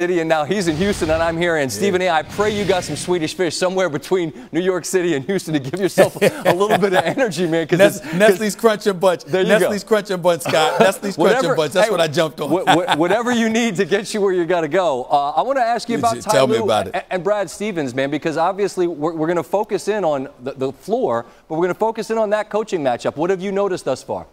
City, and now he's in Houston, and I'm here. And Stephen A., I pray you got some Swedish fish somewhere between New York City and Houston to give yourself a little bit of energy, man. Nestle's Crunch and Bunch. Nestle's Crunch and Bunch, Scott. Nestle's Crunch and Bunch. That's what I jumped on. Whatever you need to get you where you got to go. I want to ask you about Tell me about it. And Brad Stevens, man, because obviously we're going to focus in on the floor, but we're going to focus in on that coaching matchup. What have you noticed thus far?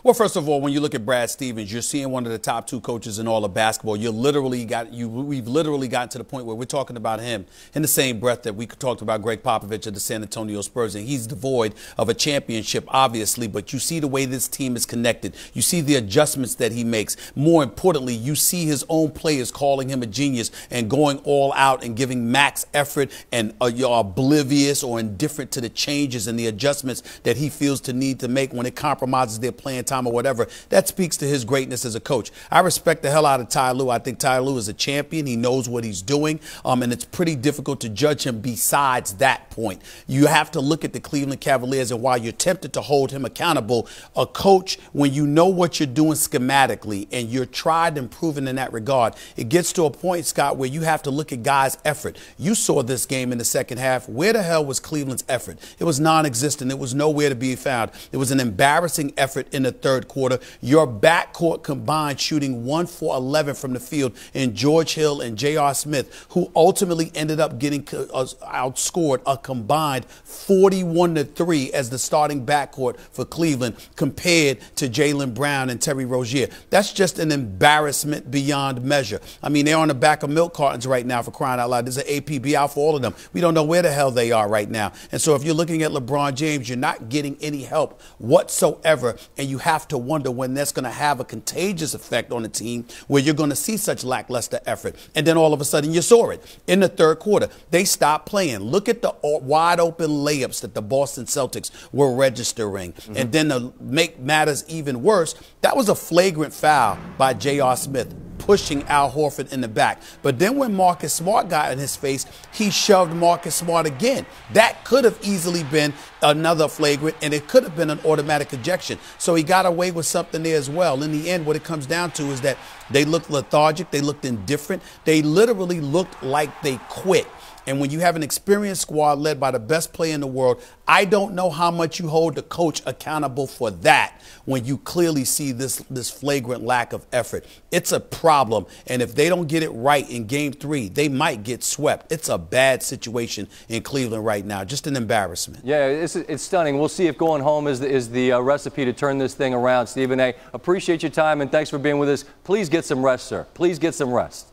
Well, first of all, when you look at Brad Stevens, you're seeing one of the top two coaches in all of basketball. We've literally gotten to the point where we're talking about him in the same breath that we talked about Greg Popovich of the San Antonio Spurs. And he's devoid of a championship, obviously, but you see the way this team is connected. You see the adjustments that he makes. More importantly, you see his own players calling him a genius and going all out and giving max effort, and you're oblivious or indifferent to the changes and the adjustments that he feels to need to make when it compromises their playing time or whatever. That speaks to his greatness as a coach. I respect the hell out of Ty Lue. I think Ty Lue is a champion. He knows what he's doing, and it's pretty difficult to judge him besides that point. You have to look at the Cleveland Cavaliers, and while you're tempted to hold him accountable, a coach, when you know what you're doing schematically and you're tried and proven in that regard, it gets to a point, Scott, where you have to look at guys' effort. You saw this game in the second half. Where the hell was Cleveland's effort? It was non-existent. It was nowhere to be found. It was an embarrassing effort in the third quarter. Your backcourt combined shooting 1 for 11 from the field in George Hill and J.R. Smith, who ultimately ended up getting outscored a combined 41-3 as the starting backcourt for Cleveland compared to Jaylen Brown and Terry Rozier. That's just an embarrassment beyond measure. I mean, they're on the back of milk cartons right now, for crying out loud. There's an APB out for all of them. We don't know where the hell they are right now. And so if you're looking at LeBron James, you're not getting any help whatsoever, and you have to wonder when that's going to have a contagious effect on the team where you're going to see such lackluster effort. And then all of a sudden you saw it in the third quarter. They stopped playing. Look at the wide open layups that the Boston Celtics were registering. And then to make matters even worse, that was a flagrant foul by J.R. Smith, pushing Al Horford in the back. But then when Marcus Smart got in his face, he shoved Marcus Smart again. That could have easily been another flagrant, and it could have been an automatic ejection. So he got away with something there as well. In the end, what it comes down to is that they looked lethargic. They looked indifferent. They literally looked like they quit. And when you have an experienced squad led by the best player in the world, I don't know how much you hold the coach accountable for that when you clearly see this flagrant lack of effort. It's a problem. And if they don't get it right in Game 3, they might get swept. It's a bad situation in Cleveland right now. Just an embarrassment. Yeah, it's stunning. We'll see if going home is the recipe to turn this thing around. Stephen A., appreciate your time, and thanks for being with us. Please get some rest, sir. Please get some rest.